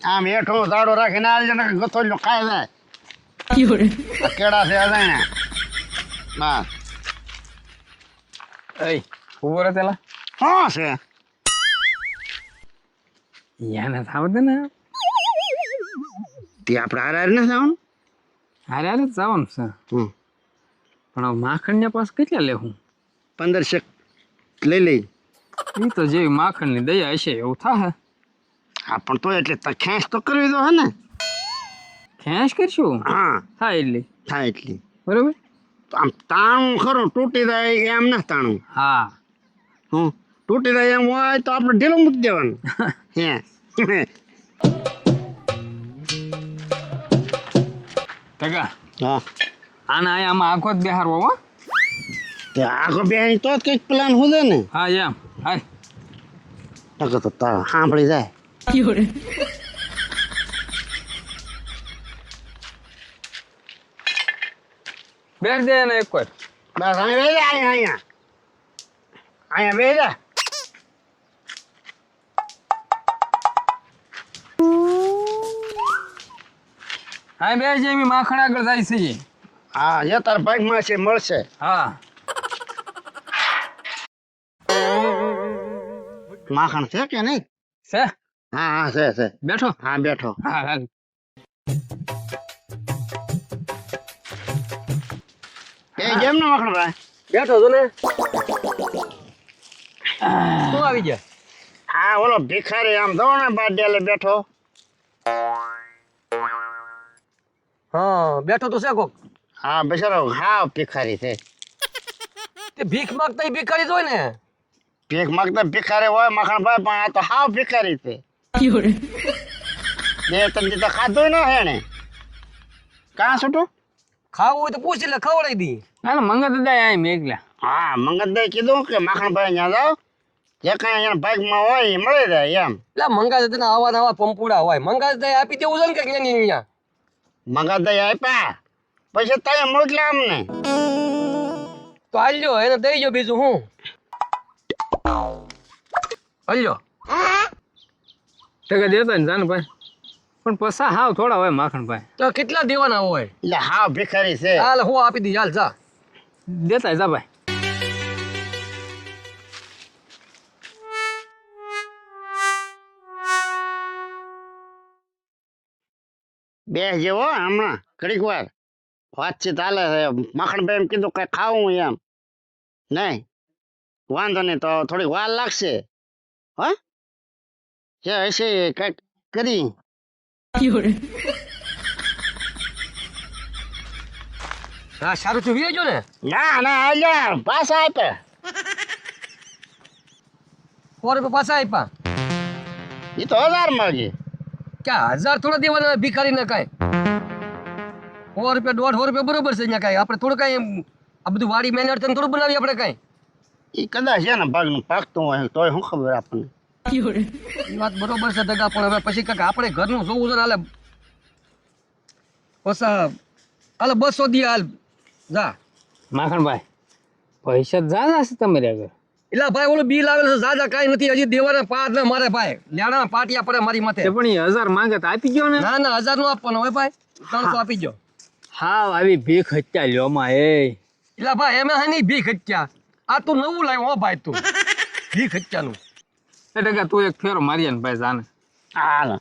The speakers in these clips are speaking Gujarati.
આમ હેઠો દાડો રાખીને આલજે ને ગથોલ્યો ખાઈ જાય આ કેળા છે અજાણ્યા બસ એય ઉભો રહે પેલા હા છે યાને થાવ દે ને તે આપણે હારે હારે નથી આવવાનું હારે હારે જ જવાનું છે પણ હવે માખણને પાસ કેટલા લેવું 15 લઈ લઈ એ તો જેવી માખણની દયા હશે એવું થાય હા પણ તો એટલે ખેંચ તો કરવી દો હે ને ખેંચ કરશું હા થાય એટલી થાય એટલી બરોબર તો આમ તાણું ખરું તૂટી જાય એમ ના તાણું હા તૂટી જાય એમ હોય તો આપણે ઢીલું મૂકી દેવાનું હે ટકા હા આના આમાં આખો જ બેહારવો હો તે આખો બેહી તો જ કંઈક પ્લાન હોય ને હા એમ હાય ટકો તો તારા સાંભળી જાય બેઠ દે ને એક વાર બસ અહીંયા બેસી જા અહીંયા અહીંયા બેસી જા હા બે જે એમ માખણ આગળ જાય છે ઈ. હા જે તાર ભાગમાં છે મળશે હા માખણ છે કે નહીં છે હા હા છે બેઠો હા બેઠો હા હાલ એ જેમ ને માખણ ભાઈ બેઠો છો ને શું આવી ગયા હા ઓલો ભિખારી આમ દો ને બાડેલે બેઠો હા બેઠો તો છે કોક હા બિચારો હા ભિખારી છે તે ભીખ માંગતા ઈ ભિખારી જ હોય ને ભીખ માંગતા ભિખારી હોય માખણ ભાઈ પણ આ તો હાવ ભિખારી છે બે ત્રણ દી તો ખાધું ન હેણે કાં છૂટું ખાવું હોય તો પૂછી લે ખવડાવી દી ના મંગત દાય આય મેઘલા હા મંગતભાઈ કીધું કે માખણભાઈ ત્યાં જાઓ જે કાંઈ એના ભાગમાં હોય એ મળી જાય એમ એટલે મંગાજ તને આવા નવા પંપુડા હોય મંગાજ દઈ આપી દેવું છે ને કે અહીંયા અહીંયા મંગતભાઈ આપ્યા પછી તય મોકલ્યા અમને તો હાલ્યો એને દઈ જો બીજું હું હાલ્યો ટકા દેતો ને જાન ભાઈ પણ પસા હાવ થોડા હોય માખણ ભાઈ તો કેટલા દેવાના હોય એટલે હાવ ભિખારી છે હાલ હું આપી દી હાલ જા દેતા જા ભાઈ બે જેવો હમણાં ઘડીક વાર વાતચીત હાલે છે માખણભાઈ એમ કીધું કઈ ખાવું એમ નહીં વાંધો નહીં તો થોડીક વાર લાગશે હા જે હશે એ કંઈક કરી હા સારું છું વીજો ને ના ના આલ્યા પાછા આપ્યા 100 રૂપિયા પાછા આપ્યા એ તો 1000 માંગી ક્યાં 1000 થોડા દેવાના ભિખારી ને કાંઈ 100 રૂપિયા 150 રૂપિયા બરોબર છે અહીંયા કાંઈ આપણે થોડું કાંઈ આ બધું વાડી મહેનત થઈને થોડું બનાવીએ આપણે કાંઈ એ કદાચ એના ભાગનું પાકતું હોય તોય શું ખબર આપણને એ વાત બરોબર છે દગા પણ હવે પછી કાંઈક આપણે ઘરનું જોવું છે ને હાલે પસા હાલે 200 દી હાલ જા માખણ ભાઈ પૈસા જા છે તમારે આગળ એટલે ભાઈ ઓલું બિલ આવેલું છે જાજા કાંઈ નથી હજી દેવાના પાર ને મારે ભાઈ લેણા પાટિયા પડે મારી માથે તે પણ એ 1000 માંગે તો આપી ગયો ને ના ના 1000 નો આપવાનો હોય ભાઈ 300 આપી ગયો હાવ આવી ભીખ હત્યા લ્યો માં એ એટલે ભાઈ એમ હે નહીં ભીખ હત્યા આ તું નવું લાવ્યો હો ભાઈ તું ભીખ હત્યાનું એ ટકા તું એક ફેરો મારીએ ને ભાઈ જાને હાલ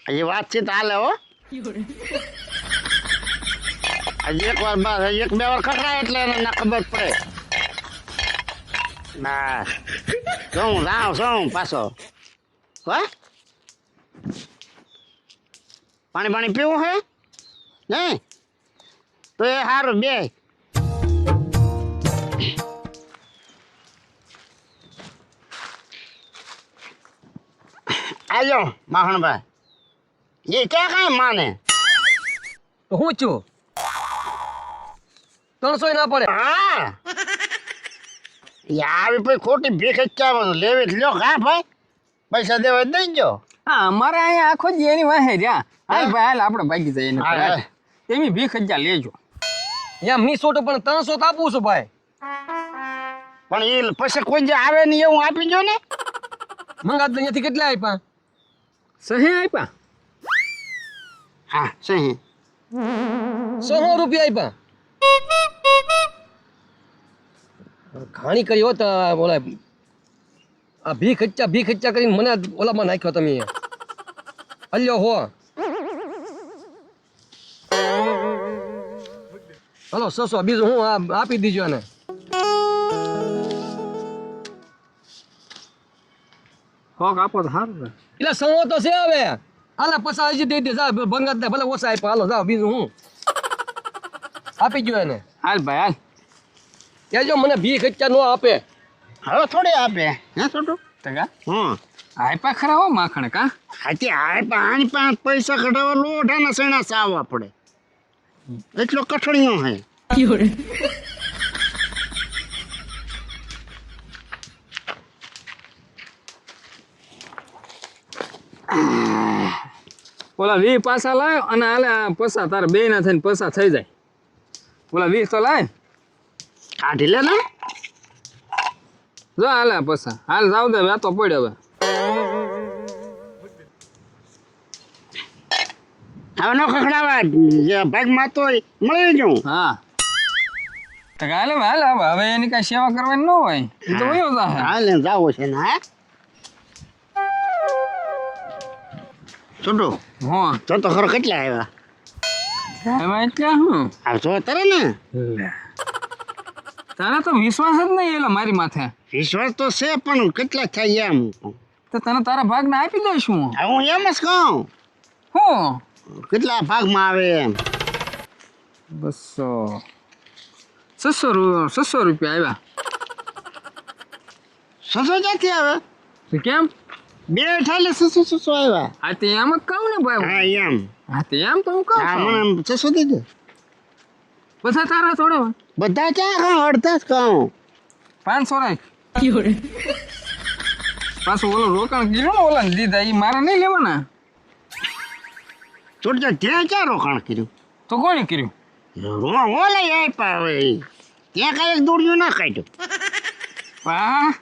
હજી વાતચીત હાલે હો હજી એક વાર બસ હજી 1-2 વાર ખખડાય એટલે એને ના ખબર પડે ના શું રાવ શું પાછો હા પાણી પીવું હે નહીં તો એ સારું બે આજો માખણભાઈ એ ક્યાં કાંઈ માને તો હું છું 300 ના પડે હા આવી પછી ખોટી ભીખ ચાવવાનું લેવી જ લ્યો હા ભાઈ પૈસા દેવા દઈ જો હા અમારે અહીંયા આખો જ એની વાહે રહ્યા હાલ ભાઈ હાલ આપણે ભાગી જઈએ એને હાલ, હાલ. તેમી ભીખ હજા લેજો. એમ ની સોટો પણ 300 તો આપું છું ભાઈ. પણ એ પછી કોઈ જે આવે નહીં એવું આપી જો ને. મંગાત અહીંયાથી કેટલા આપ્યા? સહી આપ્યા. હા સહી 100 રૂપિયા આપ્યા. ઘાણી કરી હોત ઓલા આ ભીખ હચ્ચા કરીને મને ઓલામાં નાખ્યો તમે. હલ્યો હો હલો 600 બીજું હું આપી દીજો ને. હોક આપો તો સારું છે. એટલે સંવો તો છે હવે. હાલે પૈસા હજી દઈ દે જા ભંગાત ને ભલે ઓછા આપ્યા. હાલો જાઓ બીજું હું આપી ગયો એને. હાલ ભાઈ હાલ. કહેજો મને ભીખ હચ્ચા ન આપે. હવે થોડી આપે હે છોટું. ટકા હા આપ્યા ખરા હો માખણ કા. હાથી આપ્યા આની પાંચ પૈસા કઢાવવા લોઢાના સૈણા સાવવા પડે એટલો કઠણીઓ હે. ઓલા 20 પાછા લાવ અને હાલે પૈસા તારે બે ના થઈને પૈસા થઈ જાય. ઓલા 20 તો લાય કાઢી લે ને. જો હાલે પૈસા હાલ જાવ દે વેતો પડ્યો હવે. હવે નો ખખડાવા જે ભાગમાં તો મળી જવું. હા તો હાલે હવે એની કઈ સેવા કરવાની ન હોય એ તો વયો જા. હાલ ને જાવો છે ને હે છોટું. હા જો તો ખરો કેટલા આવ્યા. એમાં એટલે હું આ જો તરે ને તને તો વિશ્વાસ જ નહીં એલો મારી માથે. વિશ્વાસ તો છે પણ કેટલા થાય એમ. તો તને તારા ભાગને આપી દઈશ હું. હવે હું એમ જ કહું હું કેટલા ભાગમાં આવે એમ. 600 રૂપિયા આવ્યા. 600 ક્યાંથી આવે. તો કેમ બે ઠાલે 600 આવ્યા. આ તે એમ જ કહું ને ભાઈ. હા એમ. હા તે એમ તો હું કહું હા છું. મને 600 દીધે. બધા તારા થોડા હોય. બધા ક્યાં કહું અડધા જ કહું. 500 રાખ. પાછું ઓલો રોકાણ કીધું ને ઓલા દીધા એ મારા નહીં લેવાના. છોડજો ત્યાં ક્યાં રોકાણ કર્યું. તો કોણે કર્યું. ઓલે આપ્યા હવે ત્યાં કાંઈ દોડ્યું ના કાઢ્યું. વાહ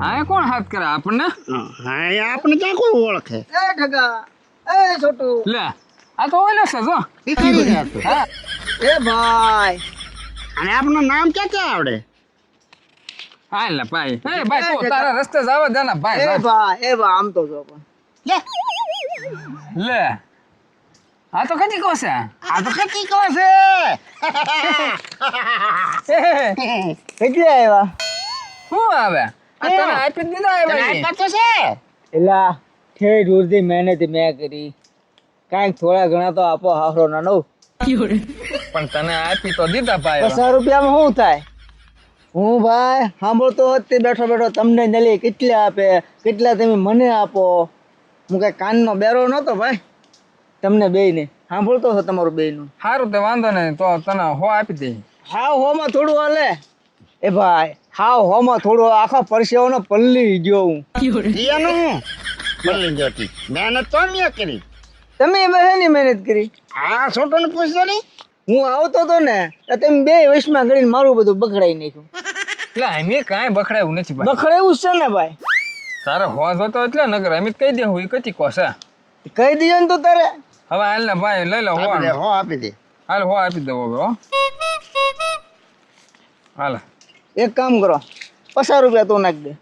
હા કોણ હાથ કરે આપણને. હા એ આપણે ક્યાં કોઈ ઓળખે. લે આ તો ઓલો છે જો. એ કરી રહ્યા તું. હા એ ભાઈ અને આપનું નામ ક્યાં ક્યાં આવડે. હા લે ભાઈ એ ભાઈ તું તારા રસ્તે જવા દે ને ભાઈ જા. એ ભાઈ આમ તો જો પણ લે લે આ તો કદી કહો છે. આ તો કતી કહો છે. કેટલા આવ્યા? શું આવે આ તને આપી દીધા તને આવ્યા આપ્યા તો છે. એલા ઠેર ઉર્ધી મહેનત મેં કરી. કાંઈક થોડા ઘણા તો આપો હારો ના નવ. પણ તને આપી તો દીધા ભાઈ. 50 રૂપિયામાં શું થાય? હું ભાઈ સાંભળતો હોત તે બેઠો બેઠો તમને નલી કેટલા આપે કેટલા તમે મને આપો. હું કઈ કાનનો બેરો નહોતો ભાઈ તમને બેયને સાંભળતો હતો તમારું બેયનું. સારું તે વાંધો નહીં તો તને હો આપી દે. હાવ હોમાં થોડું હાલે એ ભાઈ હાવ હોમાં થોડું આખા પરસેવાનો પલ્લી ગયો હું. એનું હું મળી જતી મહેનત તો મેં કરી. તમે એની મહેનત કરી. આ છોટો ને પૂછજો ને. હું આવતો હતો ને તો તમે બે વશમાં કરીને મારું બધું બખડાઈ નાખ્યું. એટલે અમે કાંઈ બખડાયું નથી ભાઈ. બખડાયું છે ને ભાઈ. તારે હો જોતો એટલે નગર અમે કહી દેવું એ કચી કોસે. કહી દીધો ને તો તારે. હવે હાલ ને ભાઈ લઈ લો હો. આપી દે, હો આપી દે. હાલ હો આપી દો હવે હો. હાલ એક કામ કરો 50 રૂપિયા તો નાખ દે.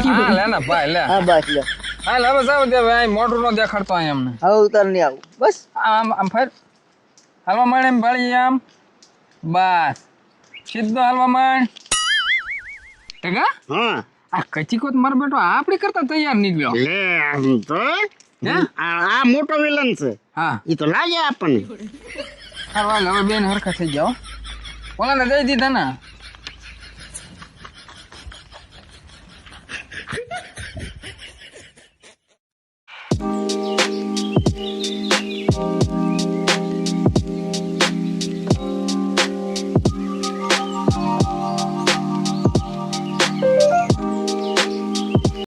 હા લે ને ભાઈ લે. હા બસ લે હાલ હવે જાવ દે ભાઈ મોઢું નો દેખાડતો અહીં અમને. હવે ઉતાર નહીં આવું બસ. આમ આમ ફેર હાલવા માંડ એમ ભાળી આમ બસ સીધો હાલવા માંડ. ઠીકા હા આ કચી કોત મારો બેટો આપણી કરતા તૈયાર નીકળ્યો. લે આમ તો હે આ મોટો વિલન છે. હા એ તો લાગે આપણને. હાલ હવે બેન હરખા થઈ જાઓ. ઓલાને દઈ દીધા ને